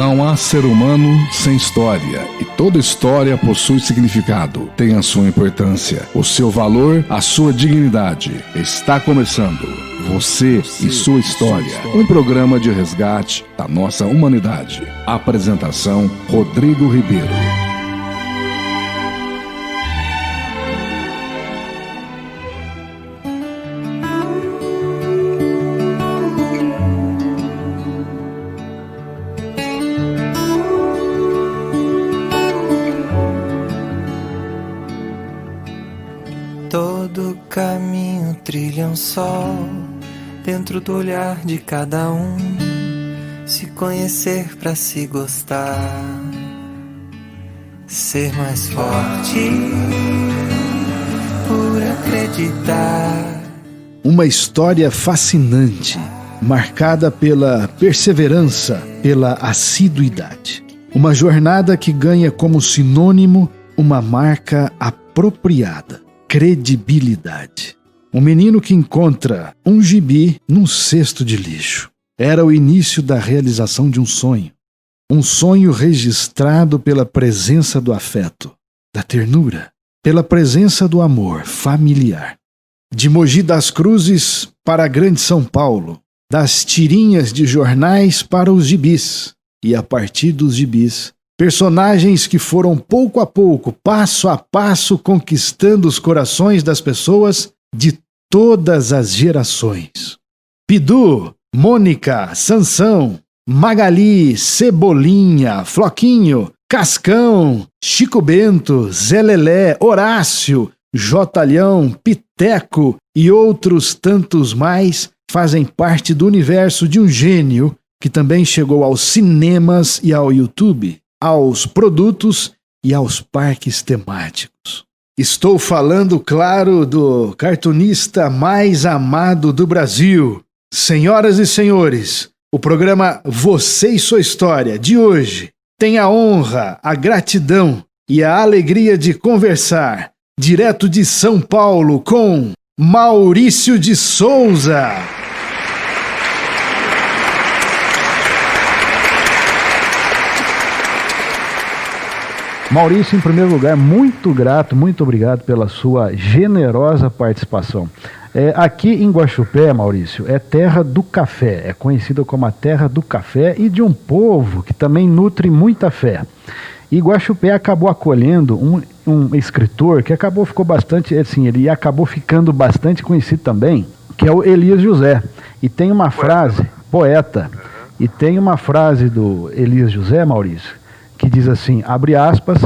Não há ser humano sem história, e toda história possui significado, tem a sua importância, o seu valor, a sua dignidade. Está começando Você e Sua História, um programa de resgate da nossa humanidade. Apresentação: Rodrigo Ribeiro. Todo caminho trilha um sol dentro do olhar de cada um. Se conhecer pra se gostar, ser mais forte por acreditar. Uma história fascinante, marcada pela perseverança, pela assiduidade. Uma jornada que ganha como sinônimo uma marca apropriada: credibilidade. Um menino que encontra um gibi num cesto de lixo. Era o início da realização de um sonho. Um sonho registrado pela presença do afeto, da ternura, pela presença do amor familiar. De Mogi das Cruzes para a Grande São Paulo, das tirinhas de jornais para os gibis. E a partir dos gibis, personagens que foram pouco a pouco, passo a passo, conquistando os corações das pessoas de todas as gerações. Pidu, Mônica, Sansão, Magali, Cebolinha, Floquinho, Cascão, Chico Bento, Zé Lelé, Horácio, Jotalhão, Piteco e outros tantos mais fazem parte do universo de um gênio que também chegou aos cinemas e ao YouTube, aos produtos e aos parques temáticos. Estou falando, claro, do cartunista mais amado do Brasil. Senhoras e senhores, o programa Você e Sua História de hoje tem a honra, a gratidão e a alegria de conversar direto de São Paulo com Maurício de Souza. Maurício, em primeiro lugar, muito grato, muito obrigado pela sua generosa participação. Aqui em Guaxupé, Maurício, é terra do café, é conhecida como a terra do café e de um povo que também nutre muita fé. E Guaxupé acabou acolhendo um escritor que ficou bastante, assim, ele acabou ficando bastante conhecido também, que é o Elias José. E tem uma frase, poeta, e tem uma frase do Elias José, Maurício, que diz assim, abre aspas,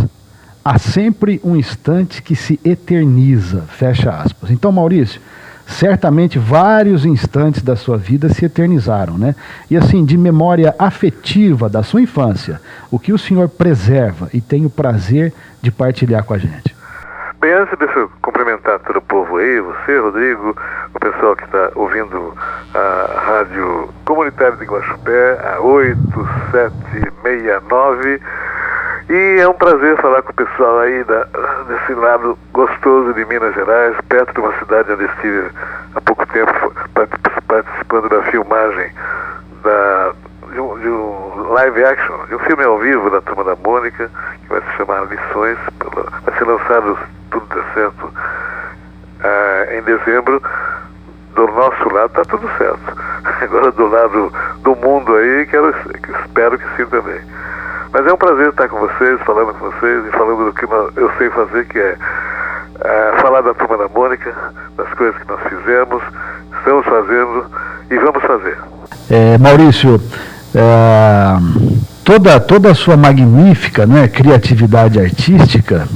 há sempre um instante que se eterniza, fecha aspas. Então, Maurício, certamente vários instantes da sua vida se eternizaram, né? E assim, de memória afetiva da sua infância, o que o senhor preserva e tem o prazer de partilhar com a gente? Bem, antes deixa eu cumprimentar todo o povo aí, você, Rodrigo, o pessoal que está ouvindo a Rádio Comunitária de Guaxupé, a 8769, e é um prazer falar com o pessoal aí desse lado gostoso de Minas Gerais, perto de uma cidade onde estive há pouco tempo participando da filmagem de um live action, de um filme ao vivo da Turma da Mônica, que vai se chamar Lições, vai ser lançado, tudo der certo, em dezembro. Do nosso lado está tudo certo. Agora do lado do mundo aí, espero que sim também. Mas é um prazer estar com vocês, falando com vocês e falando do que eu sei fazer, que é falar da Turma da Mônica, das coisas que nós fizemos, estamos fazendo e vamos fazer. Maurício, toda a sua magnífica, né, criatividade artística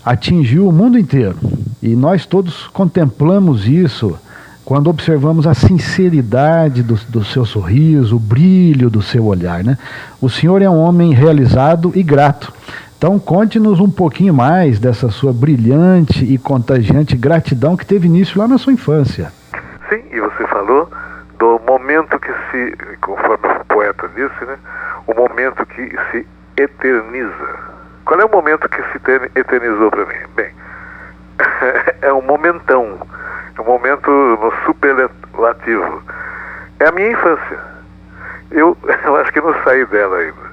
atingiu o mundo inteiro. E nós todos contemplamos isso quando observamos a sinceridade do seu sorriso, o brilho do seu olhar, né? O senhor é um homem realizado e grato. Então conte-nos um pouquinho mais dessa sua brilhante e contagiante gratidão que teve início lá na sua infância. Sim, e você falou do momento que conforme o poeta disse, né? O momento que se eterniza. Qual é o momento que se eternizou para mim? Bem, é um momentão. É um momento no superlativo. É a minha infância. Eu acho que não saí dela ainda.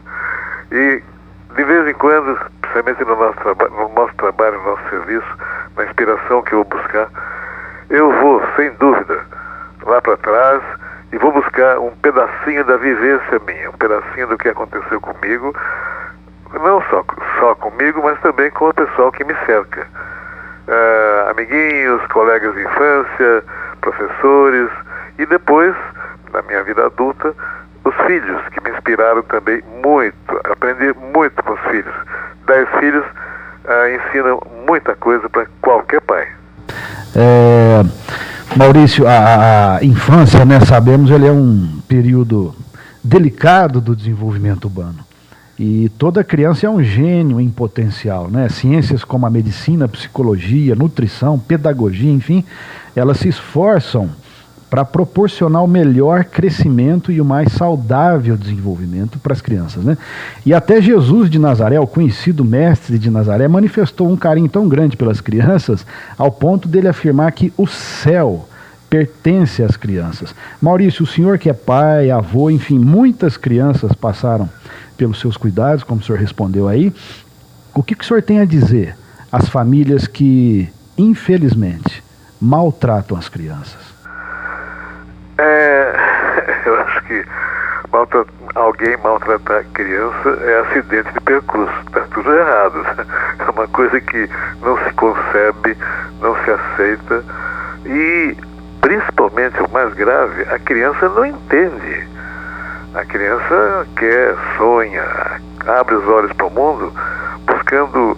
E de vez em quando, principalmente no nosso trabalho, no nosso serviço, na inspiração que eu vou buscar, eu vou, sem dúvida, lá para trás e vou buscar um pedacinho da vivência minha, um pedacinho do que aconteceu comigo, não só comigo, mas também com o pessoal que me cerca. Amiguinhos, colegas de infância, professores, e depois, na minha vida adulta, os filhos, que me inspiraram também muito. Aprendi muito com os filhos. 10 filhos ensinam muita coisa para qualquer pai. Maurício, a infância, né, sabemos, ele é um período delicado do desenvolvimento humano. E toda criança é um gênio em potencial, né? Ciências como a medicina, a psicologia, nutrição, pedagogia, enfim, elas se esforçam para proporcionar o melhor crescimento e o mais saudável desenvolvimento para as crianças, né? E até Jesus de Nazaré, o conhecido mestre de Nazaré, manifestou um carinho tão grande pelas crianças, ao ponto dele afirmar que o céu pertence às crianças. Maurício, o senhor que é pai, avô, enfim, muitas crianças passaram pelos seus cuidados, como o senhor respondeu aí. O que o senhor tem a dizer às famílias que, infelizmente, maltratam as crianças? Eu acho que alguém maltratar criança é acidente de percurso, está tudo errado. É uma coisa que não se concebe, não se aceita, e principalmente o mais grave, a criança não entende. A criança quer, sonha, abre os olhos para o mundo buscando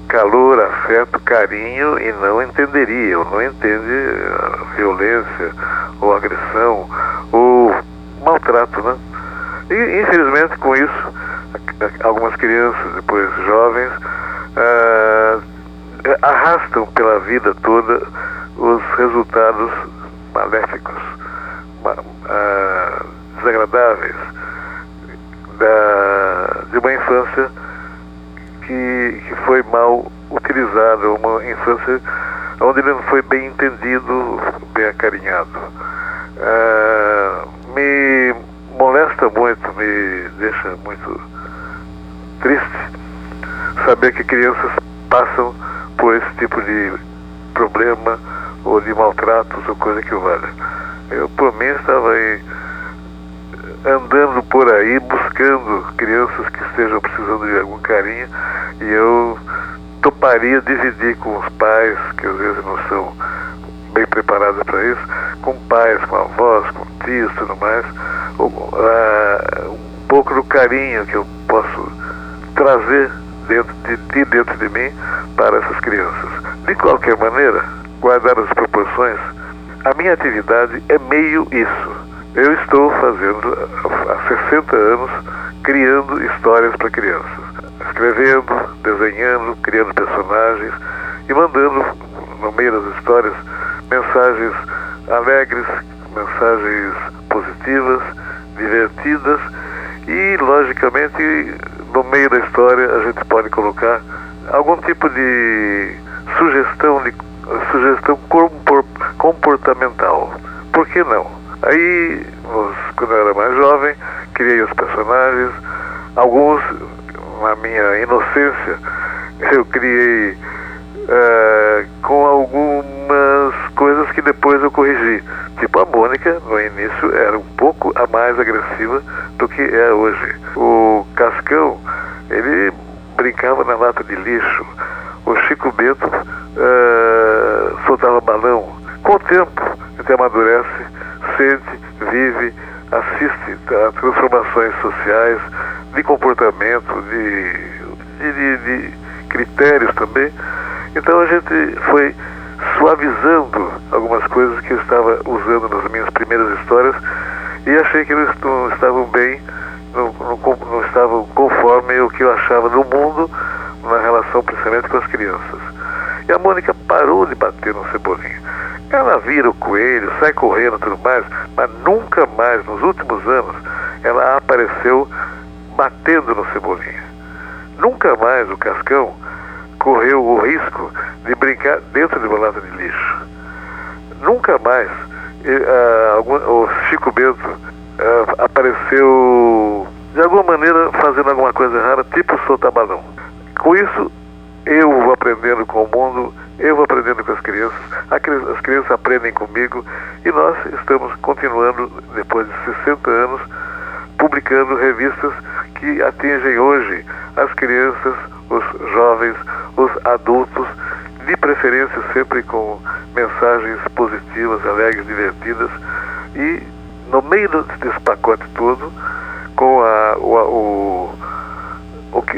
calor, afeto, carinho, e não entenderia, ou não entende a violência, ou agressão, ou maltrato, né? E infelizmente com isso, algumas crianças, depois jovens, arrastam pela vida toda os resultados maléficos, desagradáveis de uma infância que foi mal utilizada, uma infância onde ele não foi bem entendido, bem acarinhado. Me molesta muito, me deixa muito triste saber que crianças passam por esse tipo de problema ou de maltratos ou coisa que valha. Eu, por mim, estava aí andando por aí buscando crianças que estejam precisando de algum carinho, e eu toparia dividir com os pais, que às vezes não são bem preparados para isso, com pais, com avós, com tios e tudo mais, um pouco do carinho que eu posso trazer dentro de mim para essas crianças. De qualquer maneira, guardadas as proporções, a minha atividade é meio isso. Eu estou fazendo há 60 anos, criando histórias para crianças, escrevendo, desenhando, criando personagens e mandando, no meio das histórias, mensagens alegres, mensagens positivas, divertidas, e, logicamente, no meio da história a gente pode colocar algum tipo de sugestão comportamental. Por que não? Aí, quando eu era mais jovem, criei os personagens. Alguns, na minha inocência, eu criei com algumas coisas que depois eu corrigi. Tipo, a Mônica, no início, era um pouco a mais agressiva do que é hoje. O Cascão, ele brincava na lata de lixo. O Chico Bento soltava balão. Com o tempo, a gente amadurece, sente, vive, assiste a transformações sociais, de comportamento, de critérios também. Então a gente foi suavizando algumas coisas que eu estava usando nas minhas primeiras histórias, e achei que não estavam bem, não estavam conforme o que eu achava no mundo, na relação principalmente com as crianças. E a Mônica parou de bater no Cebolinha. Ela vira o coelho, sai correndo e tudo mais, mas nunca mais, nos últimos anos, ela apareceu batendo no Cebolinha. Nunca mais o Cascão correu o risco de brincar dentro de uma lata de lixo. Nunca mais o Chico Bento apareceu de alguma maneira fazendo alguma coisa errada, tipo soltar balão. Com isso, eu vou aprendendo com o mundo, eu vou aprendendo com as crianças aprendem comigo, e nós estamos continuando, depois de 60 anos, publicando revistas que atingem hoje as crianças, os jovens, os adultos, de preferência sempre com mensagens positivas, alegres, divertidas, e no meio desse pacote todo, com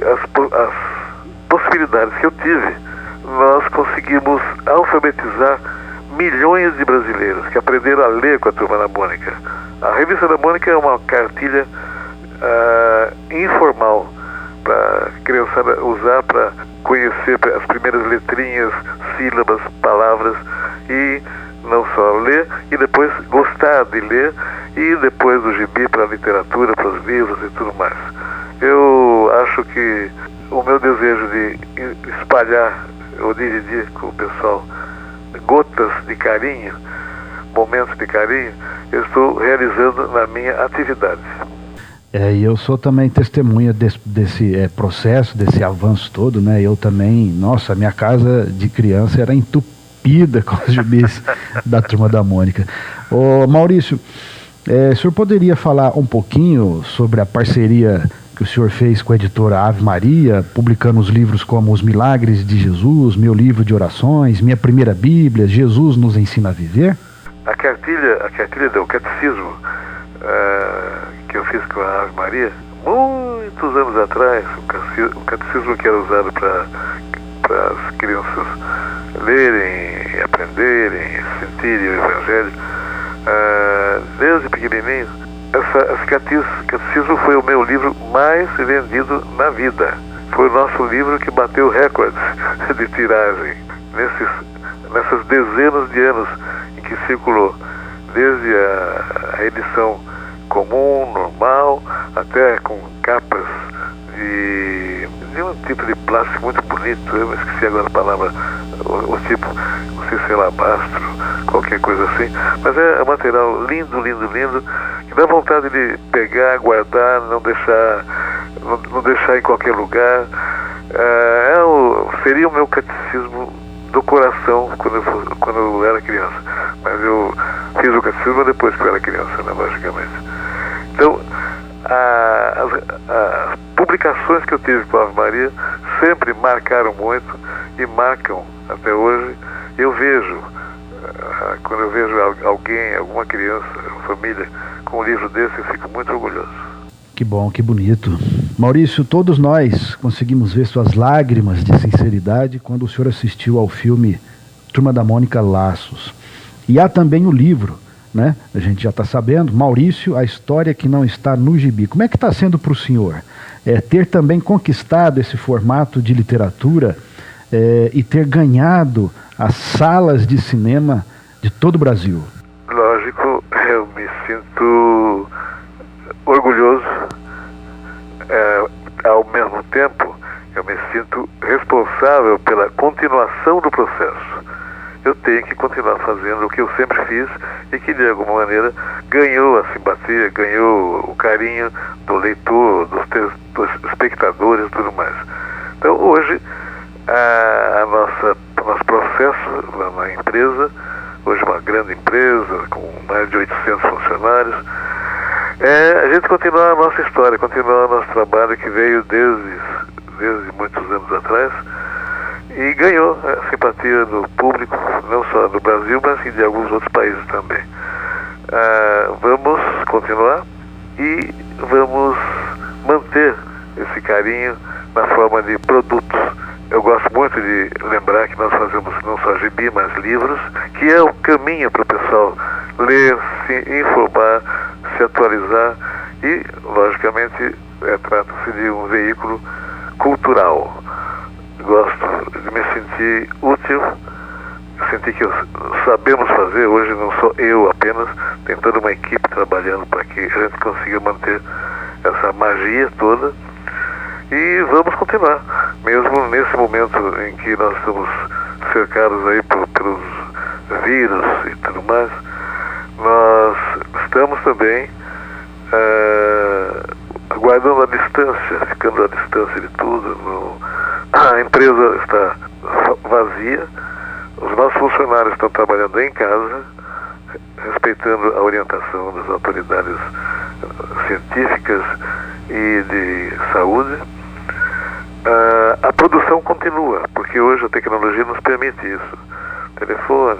as possibilidades que eu tive, nós conseguimos alfabetizar milhões de brasileiros que aprenderam a ler com a Turma da Mônica. A revista da Mônica é uma cartilha informal para a criançada usar para conhecer as primeiras letrinhas, sílabas, palavras, e não só ler, e depois gostar de ler, e depois do gibi para a literatura, para os livros e tudo mais. Eu acho que o meu desejo de espalhar ou dividir com o pessoal gotas de carinho, momentos de carinho, eu estou realizando na minha atividade. E eu sou também testemunha desse processo, desse avanço todo, né? Eu também, nossa, minha casa de criança era entupida com os gibis da Turma da Mônica. Ô Maurício, o senhor poderia falar um pouquinho sobre a parceria que o senhor fez com a editora Ave Maria, publicando os livros como Os Milagres de Jesus, Meu Livro de Orações, Minha Primeira Bíblia, Jesus nos Ensina a Viver? A cartilha do catecismo que eu fiz com a Ave Maria, muitos anos atrás, um catecismo que era usado para as crianças lerem, aprenderem, sentirem o Evangelho, desde pequenininho. Esse catecismo foi o meu livro mais vendido na vida. Foi o nosso livro que bateu recordes de tiragem nessas dezenas de anos em que circulou, desde a edição comum, normal, até com capas de um tipo de plástico muito bonito. Eu esqueci agora a palavra, o tipo, não sei se é alabastro, qualquer coisa assim, mas é um material lindo, lindo, lindo, que dá vontade de pegar, guardar, não deixar em qualquer lugar. Seria o meu catecismo do coração quando eu era criança, mas eu fiz o catecismo depois que eu era criança, né, logicamente. Então, as publicações que eu tive com a Ave Maria sempre marcaram muito e marcam até hoje. Eu vejo, quando eu vejo alguém, alguma criança, família, com um livro desse, eu fico muito orgulhoso. Que bom, que bonito. Maurício, todos nós conseguimos ver suas lágrimas de sinceridade quando o senhor assistiu ao filme Turma da Mônica Laços. E há também o livro, né? A gente já está sabendo, Maurício, a história que não está no gibi. Como é que está sendo para o senhor ter também conquistado esse formato de literatura e ter ganhado as salas de cinema de todo o Brasil? Lógico, eu me sinto orgulhoso. Ao mesmo tempo, eu me sinto responsável pela continuação do processo. Eu tenho que continuar fazendo o que eu sempre fiz e que, de alguma maneira, ganhou a simpatia, ganhou o carinho do leitor, dos espectadores e tudo mais. Então, hoje, nosso processo lá na empresa, hoje uma grande empresa, com mais de 800 funcionários, a gente continuar a nossa história, continuar o nosso trabalho que veio desde muitos anos atrás, e ganhou a simpatia do público, não só do Brasil, mas de alguns outros países também. Vamos continuar e vamos manter esse carinho na forma de produtos. Eu gosto muito de lembrar que nós fazemos não só gibi, mas livros, que é o caminho para o pessoal ler, se informar, se atualizar e, logicamente, trata-se de um veículo cultural. Gosto de me sentir útil, sentir que sabemos fazer. Hoje não sou eu apenas, tem toda uma equipe trabalhando para que a gente consiga manter essa magia toda, e vamos continuar, mesmo nesse momento em que nós estamos cercados aí pelos vírus e tudo mais. Nós estamos também trabalhando à distância, ficando à distância de tudo. A empresa está vazia, os nossos funcionários estão trabalhando em casa, respeitando a orientação das autoridades científicas e de saúde. A produção continua, porque hoje a tecnologia nos permite isso. Telefone,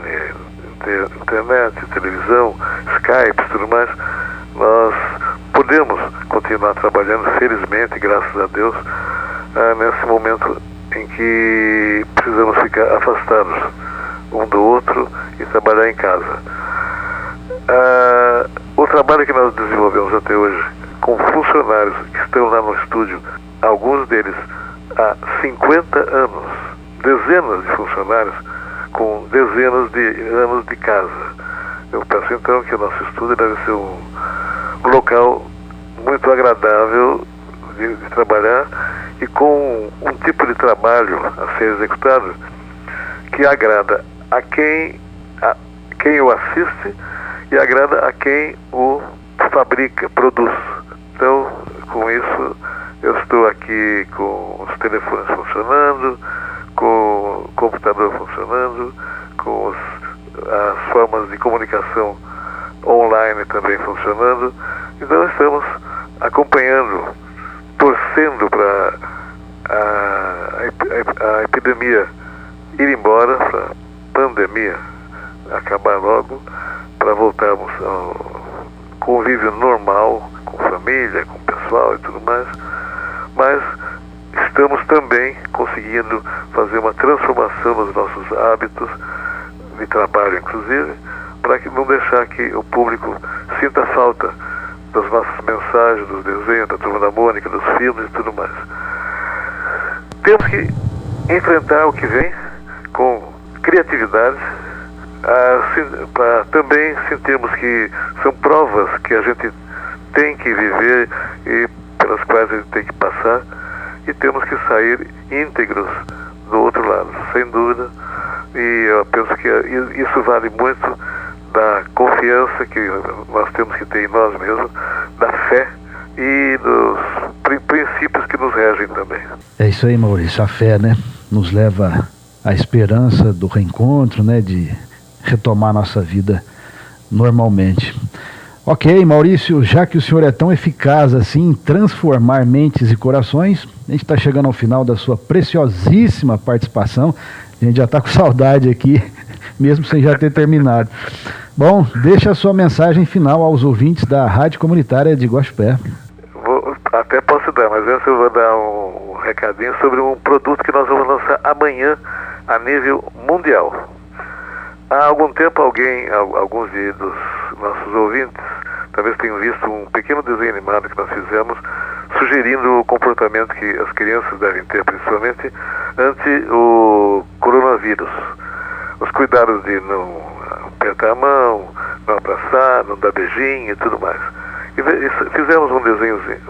internet, televisão, Skype, tudo mais. Nós podemos continuar trabalhando, felizmente, graças a Deus, nesse momento em que precisamos ficar afastados um do outro e trabalhar em casa. O trabalho que nós desenvolvemos até hoje com funcionários que estão lá no estúdio, alguns deles há 50 anos, dezenas de funcionários com dezenas de anos de casa. Eu penso então que o nosso estúdio deve ser um local muito agradável de trabalhar e com um tipo de trabalho a ser executado que agrada a quem o assiste e agrada a quem o fabrica, produz. Então, com isso, eu estou aqui com os telefones funcionando, com o computador funcionando, com as formas de comunicação online também funcionando. Então, estamos acompanhando, torcendo para a epidemia ir embora, para a pandemia acabar logo, para voltarmos ao convívio normal, com família, com pessoal e tudo mais. Mas estamos também conseguindo fazer uma transformação nos nossos hábitos de trabalho, inclusive, para que não deixar que o público sinta falta das nossas mensagens, dos desenhos, da Turma da Mônica, dos filmes e tudo mais. Temos que enfrentar o que vem com criatividade, para também sentirmos que são provas que a gente tem que viver e pelas quais a gente tem que passar, e temos que sair íntegros do outro lado, sem dúvida. E eu penso que isso vale muito da confiança que nós temos que ter em nós mesmos, da fé e dos princípios que nos regem também. É isso aí, Maurício. A fé, né, nos leva à esperança do reencontro, né, de retomar nossa vida normalmente. Ok, Maurício, já que o senhor é tão eficaz assim em transformar mentes e corações, a gente está chegando ao final da sua preciosíssima participação. A gente já está com saudade aqui, mesmo sem já ter terminado. Bom, deixa a sua mensagem final aos ouvintes da Rádio Comunitária de Guaxupé. Até posso dar, mas antes eu vou dar um recadinho sobre um produto que nós vamos lançar amanhã a nível mundial. Há algum tempo alguns dos nossos ouvintes talvez tenham visto um pequeno desenho animado que nós fizemos, sugerindo o comportamento que as crianças devem ter, principalmente ante o coronavírus. Os cuidados de não apertar a mão, não abraçar, não dar beijinho e tudo mais. E fizemos um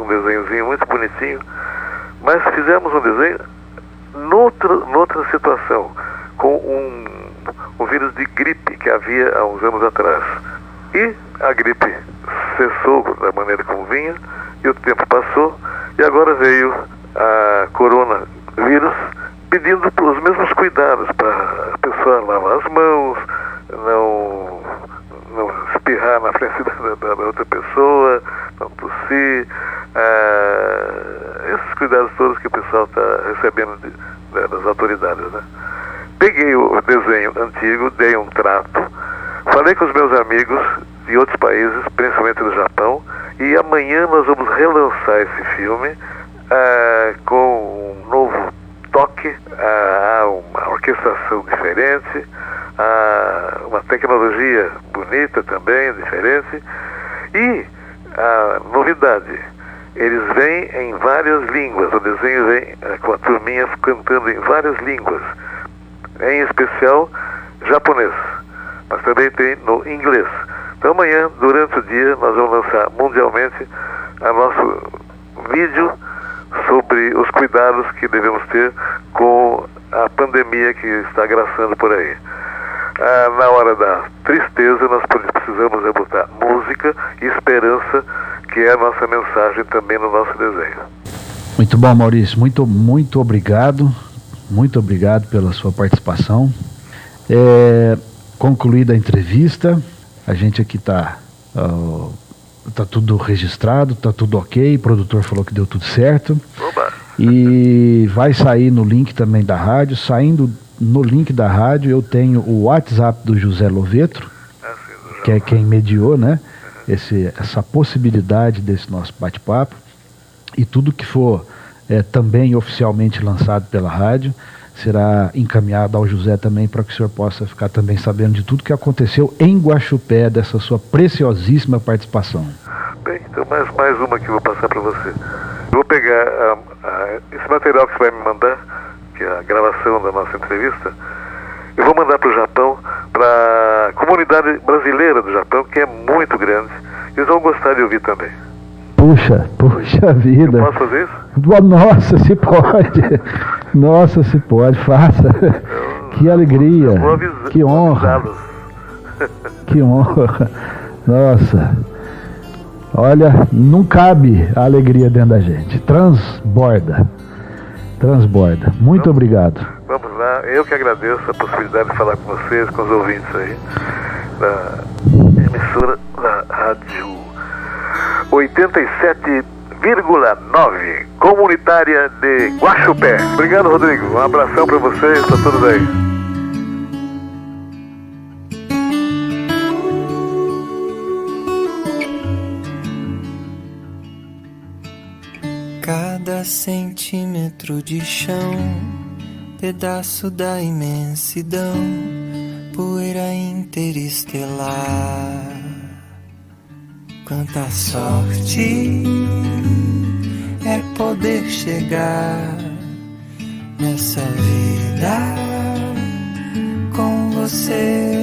desenhozinho muito bonitinho, mas fizemos um desenho noutra situação, com um vírus de gripe que havia há uns anos atrás. E a gripe cessou da maneira como vinha, e o tempo passou, e agora veio a coronavírus pedindo os mesmos cuidados para a pessoa lavar as mãos, não espirrar na frente da outra pessoa, não tossir, esses cuidados todos que o pessoal está recebendo das autoridades, né? Peguei o desenho antigo, dei um trato, falei com os meus amigos de outros países, principalmente do Japão, e amanhã nós vamos relançar esse filme com um novo toque, uma orquestração diferente, uma tecnologia bonita também, diferente, e a novidade, eles vêm em várias línguas, o desenho vem com a turminha cantando em várias línguas, em especial japonês, mas também tem no inglês. Então amanhã, durante o dia, nós vamos lançar mundialmente a nosso vídeo sobre os cuidados que devemos ter com a pandemia que está agraçando por aí. Na hora da tristeza, nós precisamos botar música e esperança que é a nossa mensagem também no nosso desenho. Muito bom, Maurício, muito obrigado. Muito obrigado pela sua participação. Concluída a entrevista, a gente aqui tá tudo registrado, tá tudo ok, o produtor falou que deu tudo certo. Oba. E vai sair no link também da rádio. Saindo no link da rádio, eu tenho o WhatsApp do José Lovetro, que é quem mediou, né, essa possibilidade desse nosso bate-papo. E tudo que for também oficialmente lançado pela rádio será encaminhado ao José também, para que o senhor possa ficar também sabendo de tudo que aconteceu em Guaxupé, dessa sua preciosíssima participação. Bem, então mais uma que eu vou passar para você. Eu vou pegar esse material que você vai me mandar, que é a gravação da nossa entrevista, eu vou mandar para o Japão, para a comunidade brasileira do Japão, que é muito grande. Eles vão gostar de ouvir também. Puxa vida. Eu posso fazer isso? Nossa, se pode. Nossa, se pode, faça. Que alegria. Que honra. Que honra. Nossa. Olha, não cabe a alegria dentro da gente. Transborda. Muito obrigado. Vamos lá, eu que agradeço a possibilidade de falar com vocês, com os ouvintes aí da emissora da rádio 87,9 comunitária de Guaxupé. Obrigado, Rodrigo. Um abração para vocês, para todos aí. Cada centímetro de chão, pedaço da imensidão, poeira interestelar. Quanta sorte é poder chegar nessa vida com você.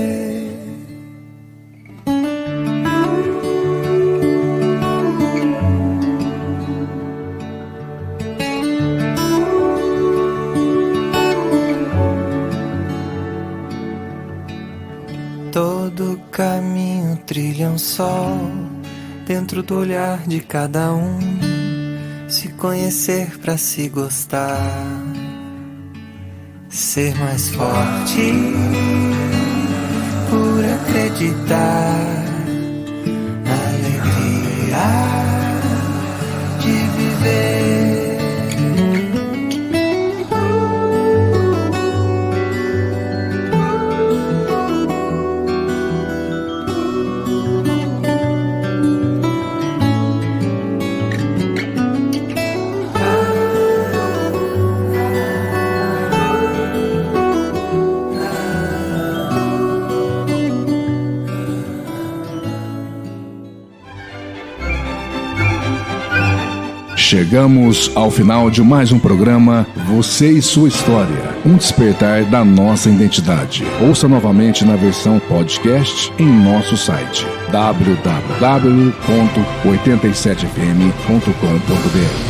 Todo caminho trilha um sol dentro do olhar de cada um. Se conhecer pra se gostar, ser mais forte por acreditar na alegria de viver. Chegamos ao final de mais um programa Você e Sua História, um despertar da nossa identidade. Ouça novamente na versão podcast em nosso site www.87fm.com.br.